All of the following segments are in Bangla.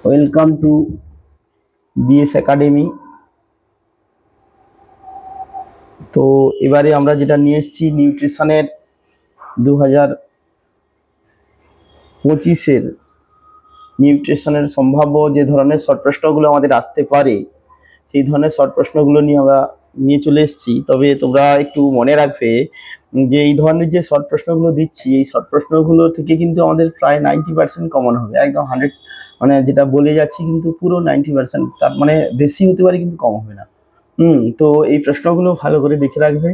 Welcome to BS academy. তো এবারে আমরা যেটা নিয়ে এসেছি নিউট্রিশনের 2025-এর নিউট্রিশনের সম্ভাব্য যে ধরনের শর্ট প্রশ্নগুলো আমাদের আসতে পারে সেই ধরনের শর্ট প্রশ্নগুলো নিয়ে আমরা নিয়ে চলে এসেছি। তবে তোমরা একটু মনে রাখবে যে এই ধরনের যে শর্ট প্রশ্নগুলো দিচ্ছি এই শর্ট প্রশ্নগুলো থেকে কিন্তু আমাদের প্রায় 90% কমন হবে, একদম 100, মানে যেটা বলে যাচ্ছি কিন্তু পুরো 90%, তার মানে বেশি হতে পারে কিন্তু কম হবে না। তো এই প্রশ্নগুলো ভালো করে দেখে রাখবে,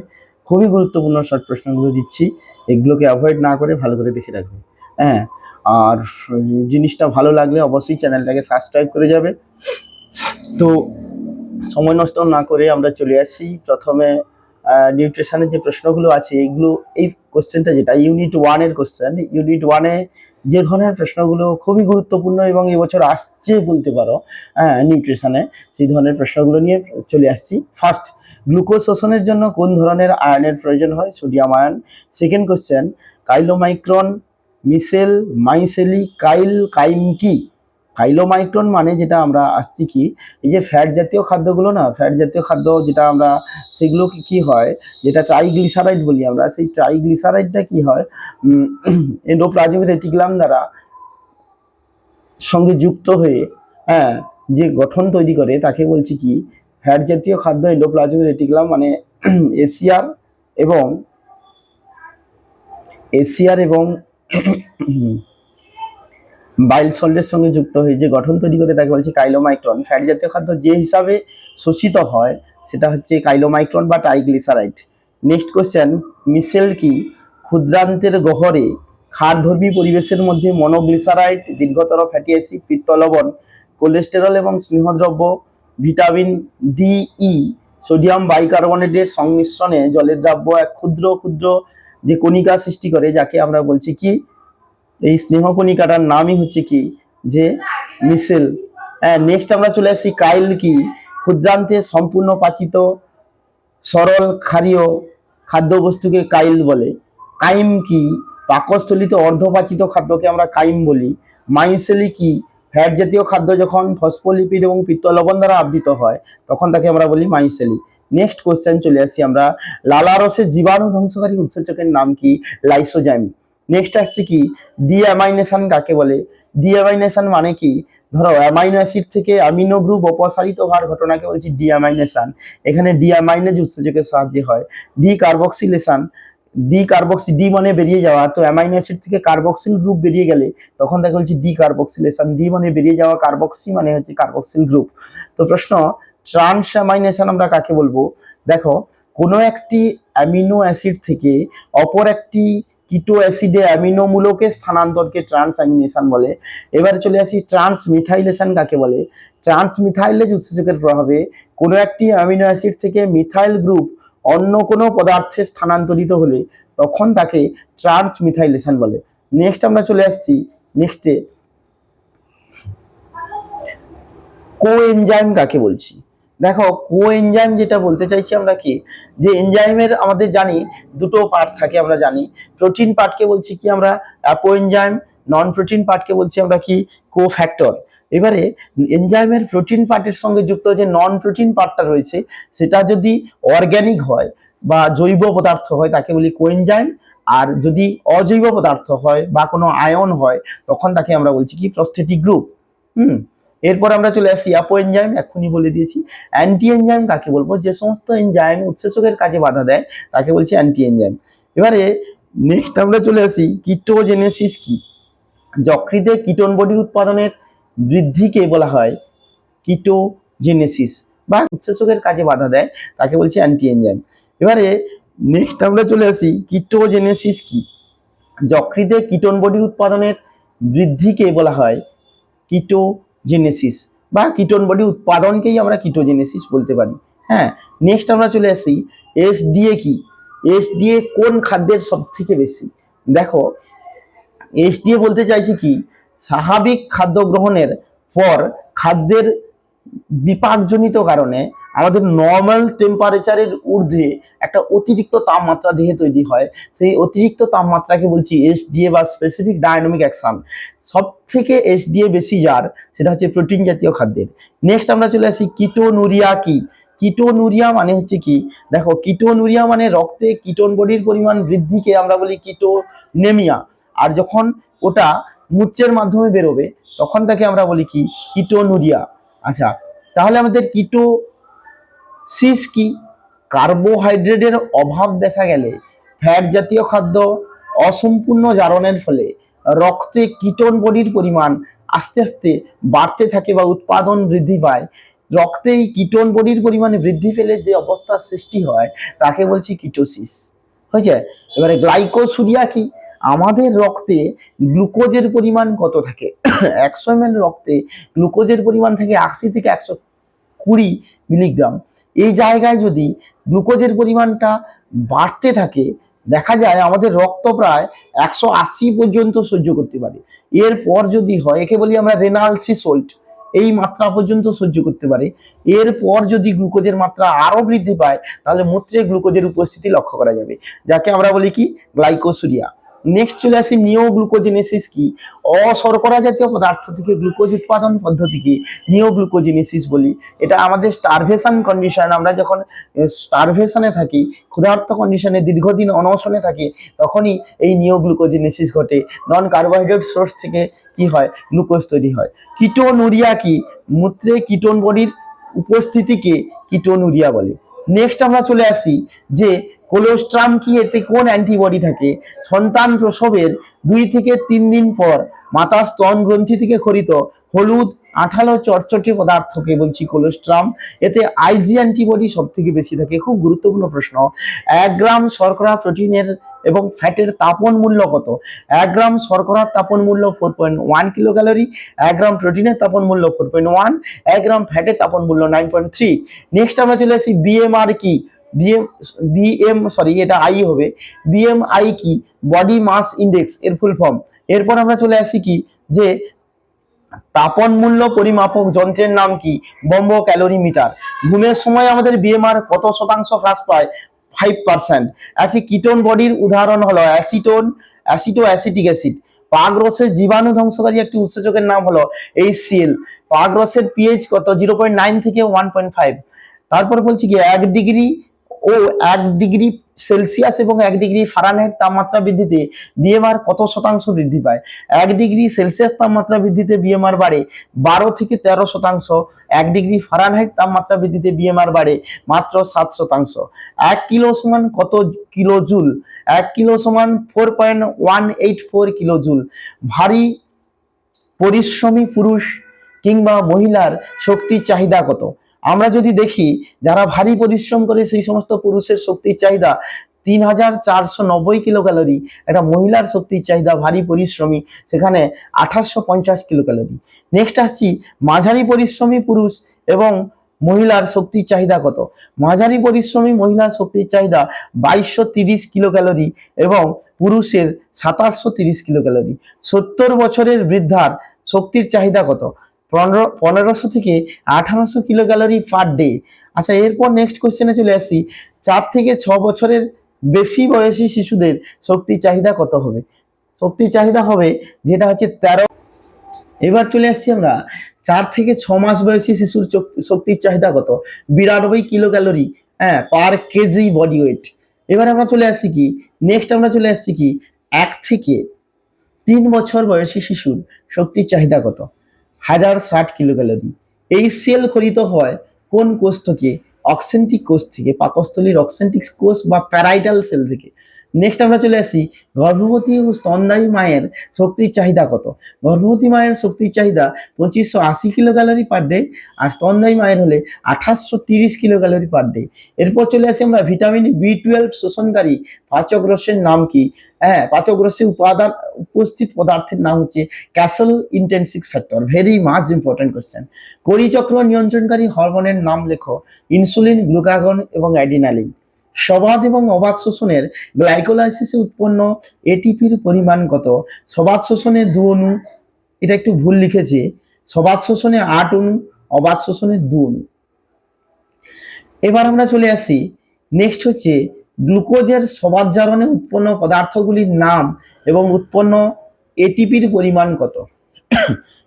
খুবই গুরুত্বপূর্ণ শর্ট প্রশ্নগুলো দিচ্ছি, এগুলোকে অ্যাভয়েড না করে ভালো করে দেখে রাখবে। হ্যাঁ, আর জিনিসটা ভালো লাগলে অবশ্যই চ্যানেলটাকে সাবস্ক্রাইব করে যাবে। তো সময় নষ্ট না করে আমরা চলে আসি প্রথমে নিউট্রিশনের যে প্রশ্নগুলো আছে এইগুলো, এই কোশ্চেনটা যেটা ইউনিট 1-এর কোশ্চেন, ইউনিট 1-এ যে ধরনের প্রশ্নগুলো খুবই গুরুত্বপূর্ণ এবং এবছর আসছে বলতে পারো নিউট্রিশনে, সেই ধরনের প্রশ্নগুলো নিয়ে চলে আসছি। ফার্স্ট, গ্লুকোজ শোষণের জন্য কোন ধরনের আয়নের প্রয়োজন হয়? Sodium ion. Second question, chylomicron, micelle, micelles, chyme কি? কাইলোমাইক্রন মানে যেটা আমরা আসছি কি, এই যে ফ্যাট জাতীয় খাদ্যগুলো না, ফ্যাট জাতীয় খাদ্য যেটা আমরা, সেগুলো কি হয়, যেটা ট্রাইগ্লিসারাইড বলি আমরা, সেই ট্রাইগ্লিসারাইডটা কি হয় এন্ডোপ্লাজমিক রেটিকুলাম দ্বারা সঙ্গে যুক্ত হয়ে যে গঠন তৈরি করে তাকে বলছি কি ফ্যাট জাতীয় খাদ্য। এন্ডোপ্লাজমিক রেটিকুলাম মানে এসিআর এবং বাইল সল্টের সঙ্গে যুক্ত হয়ে যে গঠন তৈরি করে তাকে বলছে কাইলোমাইক্রন। ফ্যাট জাতীয় খাদ্য যে হিসাবে শোষিত হয় সেটা হচ্ছে কাইলোমাইক্রন বা ট্রাইগ্লিসারাইড। নেক্সট কোশ্চেন, মিসেল কি? ক্ষুদ্রান্তের গহ্বরে ক্ষারধর্মী পরিবেশের মধ্যে মনোগ্লিসারাইড, দীর্ঘতর ফ্যাটি অ্যাসিড, পিত্ত লবণ, কোলেস্টেরল এবং স্নেহদ্রব্য, ভিটামিন ডি, ই, সোডিয়াম বাইকার্বনেটের সংমিশ্রণে জলের দ্রাব্য এক ক্ষুদ্র ক্ষুদ্র যে কণিকা সৃষ্টি করে যাকে আমরা বলছি কি, এই স্নেহকণিকাটার নামই হচ্ছে কি যে মিসেল। নেক্সট আমরা চলে আসি কাইল কি? ক্ষুদ্রান্তে সম্পূর্ণ পাচিত সরল ক্ষারীয় খাদ্যবস্তুকে কাইল বলে। কাইম কি? পাকস্থলিতে অর্ধপাচিত খাদ্যকে আমরা কাইম বলি। মাইসেলি কি? ফ্যাট জাতীয় খাদ্য যখন ফসফোলিপিড এবং পিত্ত লবণ দ্বারা আবৃত হয় তখন তাকে আমরা বলি মাইসেলি। নেক্সট কোশ্চেন চলে আসি আমরা, লালারসের জীবাণু ধ্বংসকারী উৎসেচকের নাম কি? লাইসোজাইম। নেক্সট আসছে কি, ডিঅ্যামাইনেশন কাকে বলে? ডিঅ্যামাইনেশন মানে কি, ধরো অ্যামাইনো অ্যাসিড থেকে অ্যামিনো গ্রুপ অপসারিত হওয়ার ঘটনাকে বলছি ডিঅ্যামাইনেশন। এখানে ডিঅ্যামাইনেজ উৎসেচকের সাহায্যে হয়। ডি কার্বক্সিলেশন, ডি মানে বেরিয়ে যাওয়া, তো অ্যামাইনো অ্যাসিড থেকে কার্বক্সিল গ্রুপ বেরিয়ে গেলে তখন তাকে বলছি ডি কার্বক্সিলেশন। ডি মানে বেরিয়ে যাওয়া, কার্বক্সি মানে হচ্ছে কার্বক্সিল গ্রুপ। তো প্রশ্ন, ট্রান্স অ্যামাইনেশন আমরা কাকে বলবো? দেখো, কোনো একটি অ্যামিনো অ্যাসিড থেকে অপর একটি কিটো অ্যাসিডে অ্যামিনো মূলকের স্থানান্তরকে ট্রান্স অ্যামিনেশন বলে। এবারে চলে আসি ট্রান্সমিথাইলেশন কাকে বলে? ট্রান্সমিথাইলেজ উৎসেচকের প্রভাবে কোনো একটি অ্যামিনো অ্যাসিড থেকে মিথাইল গ্রুপ অন্য কোনো পদার্থে স্থানান্তরিত হলে তখন তাকে ট্রান্সমিথাইলেশন বলে। নেক্সট আমরা চলে আসছি নেক্সটে, কোএনজাইম কাকে বলছি? দেখো, কোএনজাইম যেটা বলতে চাইছি আমরা কি, যে এনজাইমের আমাদের জানি দুটো পার্ট থাকে, আমরা জানি প্রোটিন পার্টকে বলছি কি আমরা অ্যাপোএনজাইম, নন প্রোটিন পার্টকে বলছি আমরা কি কোফ্যাক্টর। এবারে এনজাইমের প্রোটিন পার্টের সঙ্গে যুক্ত যে নন প্রোটিন পার্টটা রয়েছে সেটা যদি অর্গ্যানিক হয় বা জৈব পদার্থ হয় তাকে বলি কোএনজাইম, আর যদি অজৈব পদার্থ হয় বা কোনো আয়ন হয় তখন তাকে আমরা বলছি কি প্রস্থেটিক গ্রুপ। এরপর আমরা চলে আসি অ্যাপোএনজাইম, এক্ষুনি বলে দিয়েছি। অ্যান্টি এনজাইম কাকে বলবো? যে সমস্ত এনজাইম উৎসেচকের কাজে বাধা দেয় তাকে বলছি অ্যান্টি এনজাইম। এবারে নেক্সট আমরা চলে আসি কিটোজেনেসিস কি? যকৃতে কিটোন বডি উৎপাদনের বৃদ্ধিকে বলা হয় কিটোজেনেসিস, বা উৎসেচকের কাজে বাধা দেয় তাকে বলছি অ্যান্টি এনজাইম। এবারে নেক্সট আমরা চলে আসি কিটোজেনেসিস কি? যকৃতে কিটোন বডি উৎপাদনের বৃদ্ধিকে বলা হয় কিটোজেনেসিস, বা কিটোন বডি উৎপাদনকেই আমরা কিটোজেনেসিস বলতে পারি। নেক্সট আমরা চলে আসি এসডিএ কি? এসডিএ কোন খাদ্যের সব থেকে বেশি? দেখো, এসডিএ বলতে চাইছি কি, স্বাভাবিক খাদ্য গ্রহণের পর খাদ্যের বিপাকজনিত কারণে আমাদের নর্মাল টেম্পারেচারের ঊর্ধ্বে একটা অতিরিক্ত তাপমাত্রা দেহে তৈরি হয়। সেই অতিরিক্ত তাপমাত্রাকে বলছি এসডিএ বা স্পেসিফিক ডায়নামিক অ্যাকশন। সব থেকে এসডিএ বেশি যার, সেটা হচ্ছে প্রোটিন জাতীয় খাদ্যের। নেক্সট আমরা চলে আসি কিটোনুরিয়া কি। কিটোনুরিয়া মানে হচ্ছে কি, দেখো কিটোনুরিয়া মানে রক্তে কিটোন বডির পরিমাণ বৃদ্ধিকে আমরা বলি কিটোনেমিয়া। আর যখন ওটা মূত্রের মাধ্যমে বেরোবে তখন তাকে আমরা বলি কি, কিটোনুরিয়া। আচ্ছা, তাহলে আমাদের কিটোসিস কি, কার্বোহাইড্রেটের অভাব দেখা গেলে ফ্যাট জাতীয় খাদ্য অসম্পূর্ণ জারণের ফলে রক্তে কিটোন বডির পরিমাণ আস্তে আস্তে বাড়তে থাকে বা উৎপাদন বৃদ্ধি পায়। রক্তে এই কিটোন বডির পরিমাণ বৃদ্ধি পেলে যে অবস্থার সৃষ্টি হয় তাকে বলছি কিটোসিস। হয়েছে। এবারে গ্লাইকোসুরিয়া কি, আমাদের রক্তে গ্লুকোজের পরিমাণ কত থাকে 100 ml রক্তে গ্লুকোজের পরিমাণ থাকে 80 থেকে 120 মিলিগ্রাম। এই জায়গায় যদি গ্লুকোজের পরিমাণটা বাড়তে থাকে, দেখা যায় আমাদের রক্ত প্রায় 180 পর্যন্ত সহ্য করতে পারে। এরপর যদি হয়, একে বলি আমরা রেনাল থ্রেশহোল্ড, এই মাত্রা পর্যন্ত সহ্য করতে পারে। এরপর যদি গ্লুকোজের মাত্রা আরো বৃদ্ধি পায় তাহলে মূত্রে গ্লুকোজের উপস্থিতি লক্ষ্য করা যাবে, যাকে আমরা বলি কি, গ্লাইকোসুরিয়া। নেক্সট চলে আসি নিওগ্লুকোজেনেসিস কি, অশর্করা জাতীয় পদার্থ থেকে গ্লুকোজ উৎপাদন পদ্ধতিকে নিওগ্লুকোজেনেসিস বলি। এটা আমাদের স্টারভেশন কন্ডিশন, আমরা যখন স্টারভেশনে থাকি, ক্ষুধার্ত কন্ডিশনে দীর্ঘদিন অনশনে থাকি, তখনই এই নিওগ্লুকোজেনেসিস ঘটে। নন কার্বোহাইড্রেট সোর্স থেকে কি হয়, গ্লুকোজ তৈরি হয়। কিটোনুরিয়া কি, মূত্রে কিটোন বডির উপস্থিতিকে কিটোনুরিয়া বলে। নেক্সট আমরা চলে আসি যে কোলোস্ট্রাম কি, এতে কোন অ্যান্টিবডি থাকে। সন্তান প্রসবের 2 থেকে 3 দিন পর মাতার স্তন গ্রন্থি থেকে খরিত হলুদ আঠালো চটচটে পদার্থকে বলছি কোলোস্ট্রাম। এতে আইজি অ্যান্টিবডি সব থেকে বেশি থাকে। খুব গুরুত্বপূর্ণ প্রশ্ন। 1 গ্রাম শর্করা, প্রোটিনের এবং ফ্যাটের তাপন মূল্য কত? 1 গ্রাম শর্করার তাপন মূল্য 4.1 কিলো ক্যালোরি, 1 গ্রাম প্রোটিনের তাপন মূল্য 4.1, 1 গ্রাম ফ্যাটের তাপন মূল্য 9.3। নেক্সট আমরা চলে আসি বিএমআর কি, এটা আই হবে। বিএমআই কি, বডি মাস ইন্ডেক্স এর ফুল ফর্ম। এরপর আমরা চলে আসি কি, যে তাপন মূল্য পরিমাপক যন্ত্রের নাম কি, বম্ব ক্যালোরিমিটার। ঘুমের সময় আমাদের বিএমআর কত শতাংশ হ্রাস পায়? 5%। একটি কিটোন বডির উদাহরণ হলো অ্যাসিটিক অ্যাসিড। পাগরসের জীবাণু ধ্বংসকারী একটি উৎসেচকের নাম হলো HCl। পাগরসের পিএইচ কত? 0.9 থেকে 1.5। তারপর বলছি কি, 1 ডিগ্রি সেলসিয়াস এবং 1 ডিগ্রি ফারেনহাইট তাপমাত্রা বৃদ্ধিতে বিএমআর কত শতাংশ বৃদ্ধি পায়? 1 ডিগ্রি সেলসিয়াস তাপমাত্রা বৃদ্ধিতে বিএমআর বাড়ে 12 থেকে 13%। 1 ডিগ্রি ফারেনহাইট তাপমাত্রা বৃদ্ধিতে বিএমআর বাড়ে মাত্র 7%। 1 কিলো সমান কত কিলো জুল? 1 কিলো সমান 4.184 কিলো জুল। ভারী পরিশ্রমী পুরুষ কিংবা মহিলার শক্তির চাহিদা কত? আমরা যদি দেখি যারা ভারী পরিশ্রম করে সেই সমস্ত পুরুষের শক্তির চাহিদা 3490 কিলো ক্যালোরি। একটা মহিলার শক্তির চাহিদা ভারী পরিশ্রমী, সেখানে 2850 কিলো ক্যালোরি। নেক্সট আসছি, মাঝারি পরিশ্রমী পুরুষ এবং মহিলার শক্তির চাহিদা কত? মাঝারি পরিশ্রমী মহিলার শক্তির চাহিদা 2230 কিলো ক্যালোরি এবং পুরুষের 2730 কিলো ক্যালোরি। 70 বছরের বৃদ্ধার শক্তির চাহিদা কত? 1500 থেকে 1800 কিলো ক্যালোরি পার ডে। আচ্ছা, এরপর নেক্সট কোশ্চেনে চলে আসি, 4 থেকে 6 বছরের বেশি বয়সী শিশুদের শক্তির চাহিদা কত হবে? শক্তির চাহিদা হবে যেটা হচ্ছে 13। এবার চলে আসছি আমরা 4 থেকে 6 মাস বয়সী শিশুর শক্তির চাহিদা কত? 92 কিলো ক্যালোরি, হ্যাঁ, পার কেজি বডি ওয়েট। এবার আমরা চলে আসছি কি, নেক্সট আমরা চলে আসছি কি, 1 থেকে 3 বছর বয়সী শিশুর শক্তির চাহিদা কত? 1060 কিলো ক্যালোরি। এই সেল খরিত হয় কোন কোষ থেকে? অক্সেন্টিক কোষ থেকে, পাকস্থলীর অক্সেন্টিক কোষ বা প্যারাইটাল সেল থেকে। নেক্সট আমরা চলে আসি, গর্ভবতী ও স্তনদায়ী মায়ের শক্তির চাহিদা কত? গর্ভবতী মায়ের শক্তির চাহিদা 2580 কিলো ক্যালোরি পার ডে, আর স্তনদায়ী মায়ের হলে 2830 কিলো ক্যালোরি পার ডে। এরপর চলে আসি আমরা ভিটামিন B12 শোষণকারী পাচক রসের নাম কি? হ্যাঁ, পাচক রসে উপাদান উপস্থিত পদার্থের নাম হচ্ছে castle intensive factor. Very much important question. পরিচক্র নিয়ন্ত্রণকারী হরমোনের নাম লেখো। ইনসুলিন, গ্লুকাগন এবং অ্যাডিনালিন। সবাত এবং অবাত শোষণের গ্লাইকোলাইসিসে উৎপন্ন এটিপির পরিমাণ কত? সবাত শোষণে 2 অণু, এটা একটু ভুল লিখেছে। সবাত শোষণে 8 অণু, অবাধ শোষণের 2 অণু। এবার আমরা চলে আসি নেক্সট হচ্ছে গ্লুকোজের সবাত জারণে উৎপন্ন পদার্থগুলির নাম এবং উৎপন্ন এটিপির পরিমাণ কত।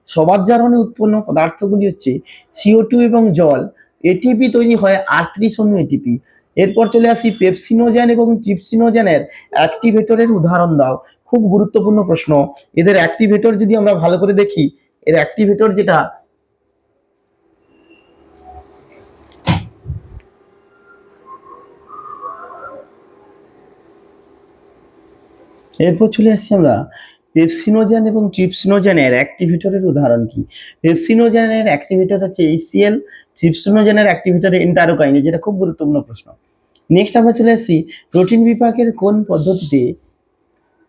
সবাত জারণে উৎপন্ন পদার্থগুলি হচ্ছে CO2 এবং জল। এটিপি তৈরি হয় 38 অণু এটিপি। এরপর চলে আসি পেপসিনোজেন এবং ট্রিপসিনোজেনের অ্যাক্টিভেটরের উদাহরণ দাও। খুব গুরুত্বপূর্ণ প্রশ্ন। এদের অ্যাক্টিভেটর যদি আমরা ভালো করে দেখি, এর অ্যাক্টিভেটর যেটা এরপর চলে আসছি আমরা পেপসিনোজেন এবং ট্রিপসিনোজেনের অ্যাক্টিভেটরের উদাহরণ কি। পেপসিনোজেনের অ্যাক্টিভেটর হচ্ছে HCl, ট্রিপসিনোজেনের অ্যাক্টিভেটর এন্টারোকাইনেজ, যেটা খুব গুরুত্বপূর্ণ প্রশ্ন। নেক্সট আমরা চলে আসছি প্রোটিন বিপাকের কোন পদ্ধতিতে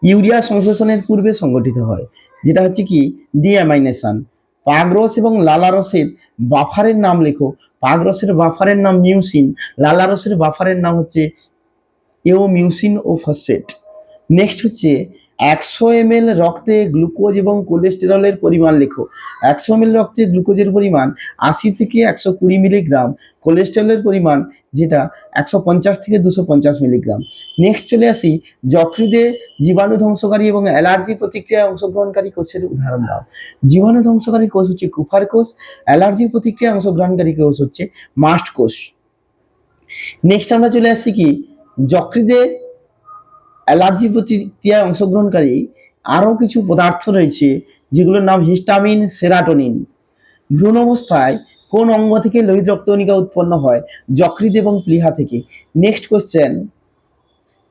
ইউরিয়া সংশ্লেষণের পূর্বে সংগঠিত হয়, যেটা হচ্ছে কি ডিঅ্যামাইনেশন। পাগরস এবং লালারসের বাফারের নাম লেখো। পাগরসের বাফারের নাম মিউসিন, লালারসের বাফারের নাম হচ্ছে এওমিউসিন ও ফসফেট। নেক্সট হচ্ছে 100 ml রক্তে গ্লুকোজ এবং কোলেস্টেরলের পরিমাণ লেখো। 100 ml রক্তে গ্লুকোজের পরিমাণ 80 থেকে 120 মিলিগ্রাম, কোলেস্টেরলের পরিমাণ যেটা 150 থেকে 250 মিলিগ্রাম। নেক্সট চলে আসি যকৃতে জীবাণু ধ্বংসকারী এবং অ্যালার্জি প্রতিক্রিয়ায় অংশগ্রহণকারী কোষের উদাহরণ দাও। জীবাণু ধ্বংসকারী কোষ হচ্ছে কুফার কোষ, অ্যালার্জি প্রতিক্রিয়ায় অংশগ্রহণকারী কোষ হচ্ছে মাস্ট কোষ। নেক্সট আমরা চলে আসছি কি যকৃতে অ্যালার্জি প্রতিক্রিয়ায় অংশগ্রহণকারী আরও কিছু পদার্থ রয়েছে, যেগুলোর নাম হিস্টামিন, সেরাটোনিন। ভ্রূণ অবস্থায় কোন অঙ্গ থেকে লোহিত রক্তকণিকা উৎপন্ন হয়? যকৃৎ এবং প্লীহা থেকে। নেক্সট কোশ্চেন,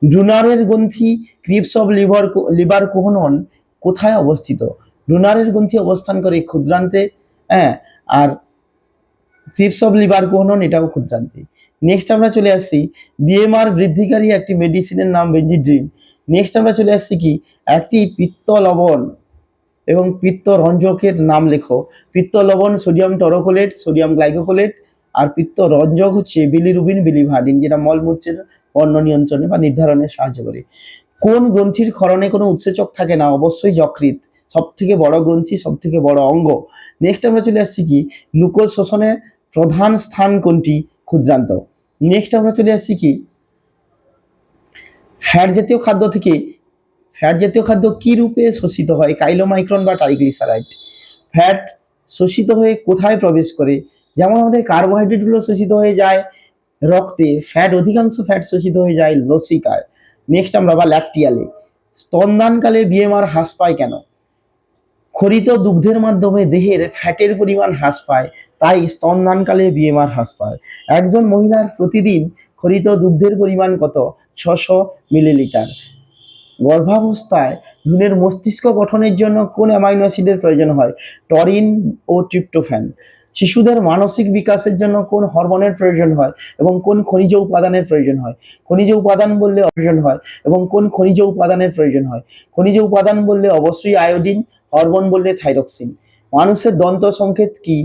ব্রুনারের গ্রন্থি ক্রিপস অফ লিভার কোহনন কোথায় অবস্থিত? ব্রুনারের গ্রন্থি অবস্থান করে ক্ষুদ্রান্তে, হ্যাঁ, আর ক্রিপস অফ লিভার কোহনন এটাও ক্ষুদ্রান্তে। নেক্সট আমরা চলে আসছি বিএমআর বৃদ্ধিকারী একটি মেডিসিনের নাম বেঞ্জিড্রিন। নেক্সট আমরা চলে আসছি কি একটি পিত্ত লবণ এবং পিত্ত রঞ্জকের নাম লেখো। পিত্ত লবণ সোডিয়াম টরোকোলেট, সোডিয়াম গ্লাইকোকোলেট, আর পিত্ত রঞ্জক হচ্ছে বিলিরুবিন, বিলিভার্ডিন, যেটা মলমূত্রের বর্ণ নিয়ন্ত্রণে বা নির্ধারণে সাহায্য করে। কোন গ্রন্থির ক্ষরণে কোনো উৎসেচক থাকে না? অবশ্যই যকৃৎ, সব থেকে বড় গ্রন্থি, সব থেকে বড় অঙ্গ। নেক্সট আমরা চলে আসছি কি গ্লুকোজ শোষণের প্রধান স্থান কোনটি? ক্ষুদ্রান্ত। নেক্সট আমরা চলে আসছি কি ফ্যাট জাতীয় খাদ্য থেকে, ফ্যাট জাতীয় খাদ্য কি রূপে শোষিত হয়? কাইলোমাইক্রন বা ট্রাইগ্লিসারাইড। ফ্যাট শোষিত হয়ে কোথায় প্রবেশ করে? যেমন আমাদের কার্বোহাইড্রেটগুলো শোষিত হয়ে যায় রক্তে, ফ্যাট অধিকাংশ ফ্যাট শোষিত হয়ে যায় লসিকায়। নেক্সট আমরা বা ল্যাকটিয়ালে। স্তনদানকালে বিএমআর হ্রাস পায় কেন? খরিত দুগ্ধের মাধ্যমে দেহের ফ্যাটের পরিমাণ হ্রাস পায়, তাই স্তনদানকালে বিএমআর হ্রাস পায়। একজন মহিলার প্রতিদিন খরিত দুগ্ধের পরিমাণ কত? 600 মিলিলিটার। গর্ভাবস্থায় ভ্রূণের মস্তিষ্ক গঠনের জন্য কোন অ্যামাইনো অ্যাসিডের প্রয়োজন হয়? টরিন ও ট্রিপ্টোফ্যান। শিশুদের মানসিক বিকাশের জন্য কোন হরমোনের প্রয়োজন হয় এবং কোন খনিজ উপাদানের প্রয়োজন হয়? খনিজ উপাদান বললে প্রয়োজন হয় এবং কোন খনিজ উপাদানের প্রয়োজন হয়? খনিজ উপাদান বললে অবশ্যই আয়োডিন, হরমোন বললে থাইরক্সিন। মানুষের দন্ত সংকেত কি?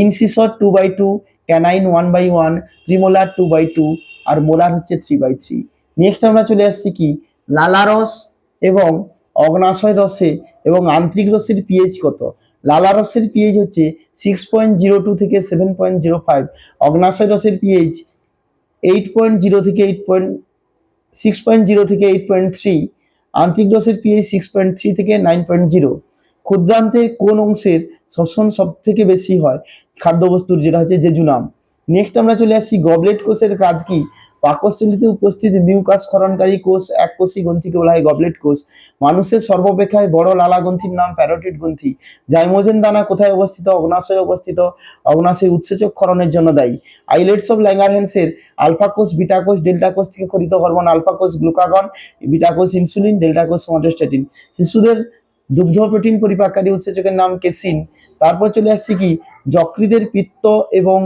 ইনসিসর 2/2, ক্যানাইন 1/1, প্রিমোলার 2/2, আর মোলার হচ্ছে 3/3। নেক্সট আমরা চলে আসছি কি লালারস এবং অগ্নাশয় রসে এবং আন্তরিক রসের পিএইচ কত? লালারসের পিএইচ হচ্ছে 6.02 থেকে 7.05, অগ্নাশয় রসের পিএইচ 8.0 থেকে 6.0 থেকে 8.3, আন্তরিক রসের পিএইচ 6.3 থেকে 9.0। ক্ষুদ্রান্তের কোন অংশের শোষণ সব থেকে বেশি হয়? খাদ্যবস্তুর, যেটা হচ্ছে জেজুনাম। নেক্সট আমরা চলে আসছি গবলেট কোষের কাজ কি? পাকস্থলীতে উপস্থিত মিউকাস ক্ষরণকারী কোষ এককোষী গ্রন্থিকে বলা হয় গবলেট কোষ। মানুষের সর্বাপেক্ষায় বড় লালা গ্রন্থির নাম প্যারোটিড গ্রন্থি। জাইমোজেন দানা কোথায় অবস্থিত? অগ্নাশয়ে অবস্থিত। অগ্নাশয় উৎসেচক ক্ষরণের জন্য দায়ী। আইলেটস অফ ল্যাঙ্গারহ্যান্সের আলফা কোষ, বিটা কোষ, ডেল্টা কোষ থেকে খরিত হরমোন আলফা কোষ গ্লুকাগন, বিটা কোষ ইনসুলিন, ডেল্টা কোষ সোমাটোস্ট্যাটিন। শিশুদের দুগ্ধ প্রোটিন পরিপাককারী উৎসেচকের নাম কেসিন। তারপর চলে আসছি কি যকৃতের পিত্ত এবং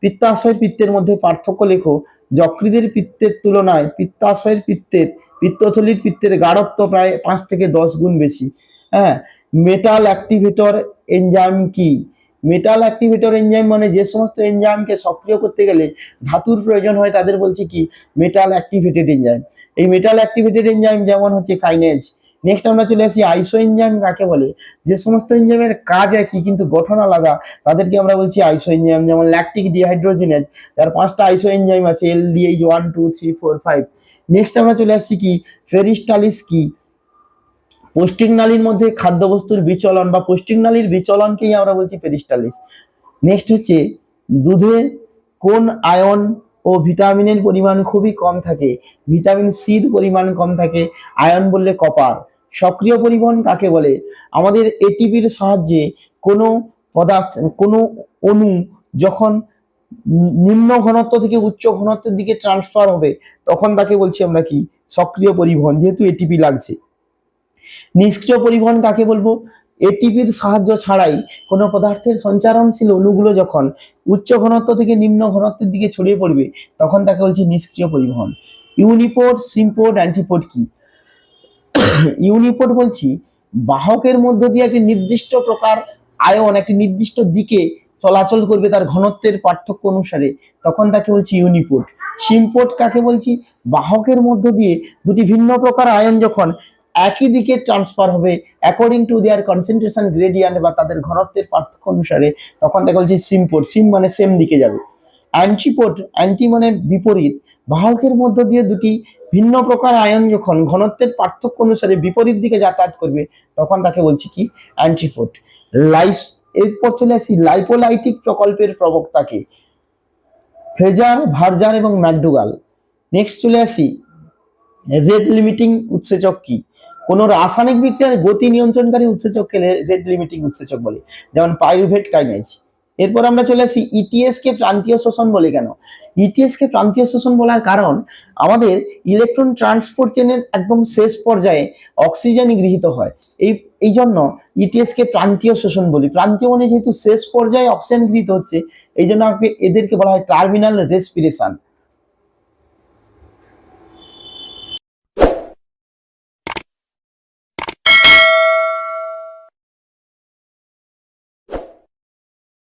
পিত্তাশয়ের পিত্তের মধ্যে পার্থক্য লেখো। যকৃতের পিত্তের তুলনায় পিত্তাশয়ের পিত্তের পিত্তথলির পিত্তের গাঢ়ত্ব প্রায় 5 থেকে 10 গুণ বেশি। হ্যাঁ, মেটাল অ্যাক্টিভেটর এনজাইম কি? মেটাল অ্যাক্টিভেটর এনজাইম মানে যে সমস্ত এনজাইমকে সক্রিয় করতে গেলে ধাতুর প্রয়োজন হয় তাদের বলছি কি মেটাল অ্যাক্টিভেটেড এনজাইম। এই মেটাল অ্যাক্টিভেটেড এনজাইম যেমন হচ্ছে কাইনেজ। নেক্সট আমরা চলে আসি আইসো এনজাইম কাকে বলে, যে সমস্ত এনজাইমের কাজ একই কিন্তু গঠন আলাদা তাদেরকে আমরা বলছি আইসো এনজাইম। যেমন ল্যাকটিক ডিহাইড্রোজিনেজ, যার 5টা আইসো এনজাইম আছে, LDH 1 2 3 4 5। নেক্সট আমরা চলে আসছি কি পেরিস্টালিস কি, পৌষ্টিক নালীর মধ্যে খাদ্যবস্তুর বিচলন বা পৌষ্টিক নালীর বিচলনকেই আমরা বলছি পেরিস্টালিস। নেক্সট হচ্ছে দুধে কোন আয়ন ও ভিটামিনের পরিমাণ খুবই কম থাকে, ভিটামিন সির পরিমাণ কম থাকে, আয়ন বললে কপার। সক্রিয় পরিবহন কাকে বলে, আমাদের এটিপির সাহায্যে কোনো পদার্থ কোনো অণু যখন নিম্ন ঘনত্ব থেকে উচ্চ ঘনত্বের দিকে ট্রান্সফার হবে তখন তাকে বলছি আমরা কি সক্রিয় পরিবহন, যেহেতু এটিপি লাগছে। নিষ্ক্রিয় পরিবহন কাকে বলবো, এটিপির সাহায্য ছাড়াই কোনো পদার্থের সঞ্চারণশীল অণুগুলো যখন উচ্চ ঘনত্ব থেকে নিম্ন ঘনত্বের দিকে ছড়িয়ে পড়বে তখন তাকে বলছি নিষ্ক্রিয় পরিবহন। ইউনিপোড, সিম্পোড, অ্যান্টিপোড কি, ইউনিপোড বলছি বাহকের মধ্য দিয়ে একটি নির্দিষ্ট প্রকার আয়ন একটি নির্দিষ্ট দিকে চলাচল করবে তার ঘনত্বের পার্থক্য অনুসারে, তখন তাকে বলছি ইউনিপোড। সিম্পোড কাকে বলছি, বাহকের মধ্য দিয়ে দুটি ভিন্ন প্রকার আয়ন যখন একই দিকে ট্রান্সফার হবে according to their concentration gradient বা তাদের ঘনত্বের পার্থক্য অনুসারে, তখন তাকে বলছি সিম্পোড। সিম মানে সেম দিকে যাবে। অ্যান্টিপোড, অ্যান্টি মানে বিপরীত, বাহকের মধ্য দিয়ে দুটি ভিন্ন প্রকার আয়ন যখন ঘনত্বের পার্থক্য অনুসারে বিপরীত দিকে যাতায়াত করবে তখন তাকে বলছি কি অ্যান্টিপোড। লাইস, এরপর চলে আসি লাইপোলাইটিক প্রকল্পের প্রবক্তাকে, ফ্রেজার, ভার্জার এবং ম্যাকডুগাল। নেক্সট চলে আসি রেট লিমিটিং উৎসেচক কি, কোন রাসায়নিক বিক্রিয়ার গতি নিয়ন্ত্রণকারী উৎসেচককে রেট লিমিটিং উৎসেচক বলে, যেমন পাইরুভেট কাইনেজ। এরপর আমরা চলে আসি ইটিএস কে প্রান্তীয় শোষণ বলে কেন, ইটিএস কে প্রান্তীয় শোষণ বলার কারণ আমাদের ইলেকট্রন ট্রান্সপোর্ট চেনের একদম শেষ পর্যায়ে অক্সিজেন গৃহীত হয়, এই জন্য ইটিএস কে প্রান্তীয় শোষণ বলি। প্রান্তীয় মানে যেহেতু শেষ পর্যায়ে অক্সিজেন গৃহীত হচ্ছে এই জন্য এদেরকে বলা হয় টার্মিনাল রেসপিরেশন।